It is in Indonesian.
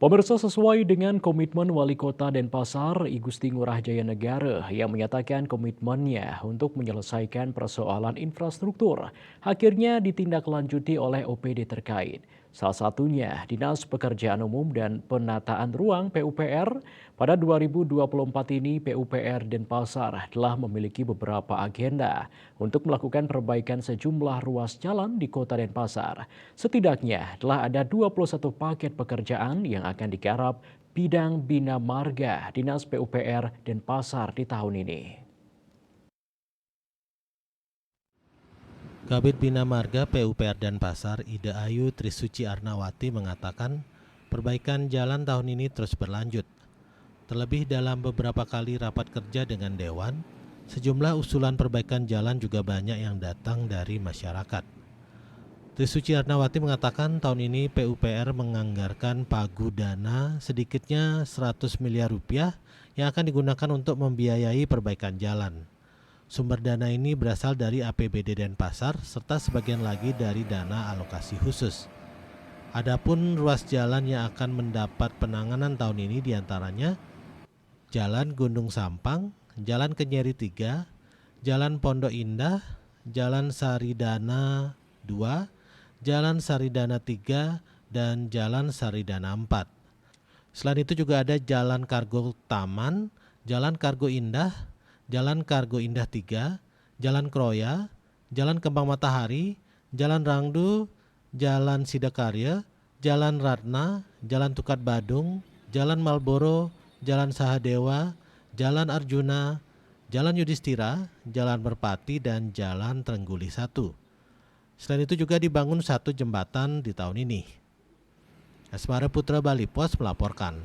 Pemirsa, sesuai dengan komitmen Wali Kota Denpasar, I Gusti Ngurah Jaya Negara yang menyatakan komitmennya untuk menyelesaikan persoalan infrastruktur, akhirnya ditindaklanjuti oleh OPD terkait. Salah satunya Dinas Pekerjaan Umum dan Penataan Ruang (PUPR). Pada 2024 ini, PUPR Denpasar telah memiliki beberapa agenda untuk melakukan perbaikan sejumlah ruas jalan di Kota Denpasar. Setidaknya telah ada 21 paket pekerjaan yang akan digarap bidang Bina Marga Dinas PUPR Denpasar di tahun ini. Kabid Bina Marga PUPR Denpasar, Ida Ayu Trisuci Arnawati mengatakan perbaikan jalan tahun ini terus berlanjut. Terlebih dalam beberapa kali rapat kerja dengan Dewan, sejumlah usulan perbaikan jalan juga banyak yang datang dari masyarakat. Trisuci Arnawati mengatakan tahun ini PUPR menganggarkan pagu dana sedikitnya 100 miliar rupiah yang akan digunakan untuk membiayai perbaikan jalan. Sumber dana ini berasal dari APBD Denpasar serta sebagian lagi dari dana alokasi khusus. Adapun ruas jalan yang akan mendapat penanganan tahun ini diantaranya Jalan Gunung Sampang, Jalan Kenyeri 3, Jalan Pondok Indah, Jalan Saridana 2, Jalan Saridana 3, dan Jalan Saridana 4. Selain itu juga ada Jalan Kargo Taman, Jalan Kargo Indah, Jalan Kargo Indah 3, Jalan Kroya, Jalan Kembang Matahari, Jalan Rangdu, Jalan Sidakarya, Jalan Ratna, Jalan Tukat Badung, Jalan Malboro, Jalan Sahadewa, Jalan Arjuna, Jalan Yudhistira, Jalan Merpati, dan Jalan Trengguli 1. Selain itu juga dibangun satu jembatan di tahun ini. Asmara Putra Bali Pos melaporkan.